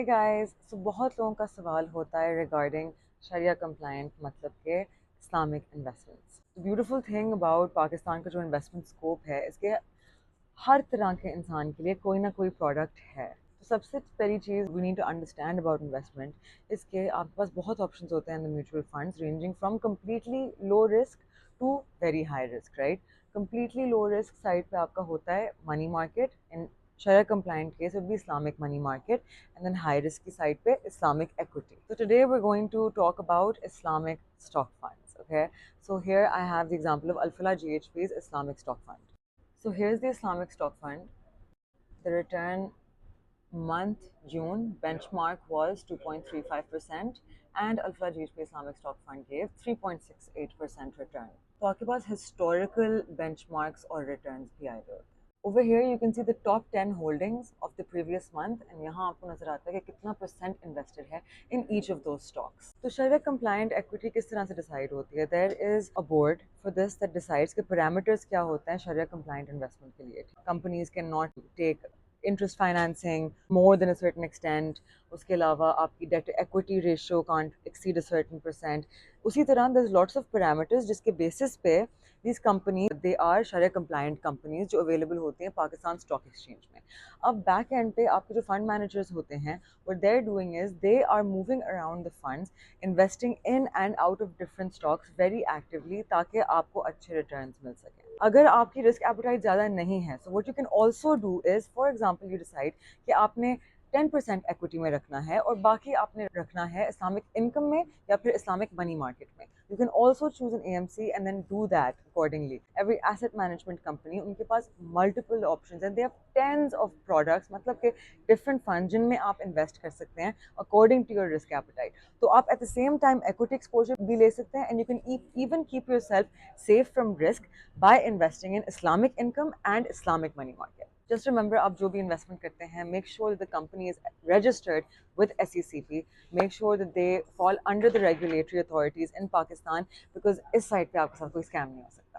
Hey guys, सो बहुत लोगों का सवाल होता है रिगार्डिंग शरिया कंप्लायंट मतलब के Islamic investments. Beautiful thing about Pakistan का जो इन्वेस्टमेंट स्कोप है, इसके हर तरह के इंसान के लिए कोई ना कोई प्रोडक्ट है। तो सबसे पहली चीज़ we need to understand about investment, इसके आपके पास बहुत ऑप्शंस होते हैं in the mutual funds, ranging from completely low risk to very high risk, right. Completely low risk side पे आपका होता है money market, in Sharia compliant case would be Islamic money market, and then high risk side pe Islamic equity. So today we're going to talk about Islamic stock funds. Okay, so here I have the example of Al Falah GHP's Islamic stock fund. So here's the Islamic stock fund. The return month June benchmark was 2.35%, and Al Falah GHP Islamic stock fund gave 3.68% return. तो आपके पास historical benchmarks और returns भी आए हुए होते हैं। Over here you can see the top 10 holdings of the previous month, and यहाँ आपको नजर आता है कि कितना परसेंट invested है in each of those stocks. तो Sharia compliant equity किस तरह से decide होती है? There is a board for this that decides कि parameters क्या होते हैं Sharia compliant investment के लिए. Companies cannot take interest financing more than a certain extent. उसके अलावा आपकी debt to equity ratio can't exceed a certain percent. उसी तरह there's lots of parameters जिसके basis पे these companies they are Sharia compliant companies जो available होती हैं पाकिस्तान स्टॉक एक्सचेंज में। अब बैक एंड पे आपके जो फंड मैनेजर्स होते हैं, what they're doing is they are moving around the funds, investing in and out of different stocks very actively ताकि आपको अच्छे रिटर्न्स मिल सकें। अगर आपकी रिस्क एपेटाइट ज़्यादा नहीं है, so what you can also do is, for example, you decide कि आपने 10% एक्विटी में रखना है और बाकी आपने रखना है इस्लामिक इनकम में या फिर इस्लामिक मनी मार्केट में। You can also choose an AMC and then do that accordingly. Every asset management company उनके पास मल्टीपल ऑप्शंस हैं, they have tens of products, मतलब कि डिफरेंट फंड जिनमें आप इन्वेस्ट कर सकते हैं according to your risk appetite. तो आप at the same time equity exposure भी ले सकते हैं, and you can even keep yourself safe from risk by investing in Islamic income and Islamic money market. Just remember, आप जो भी investment करते हैं, make sure that the company is registered with SECP. Make sure that they fall under the regulatory authorities in Pakistan, because इस side पे आपके साथ कोई स्कैम नहीं हो सकता।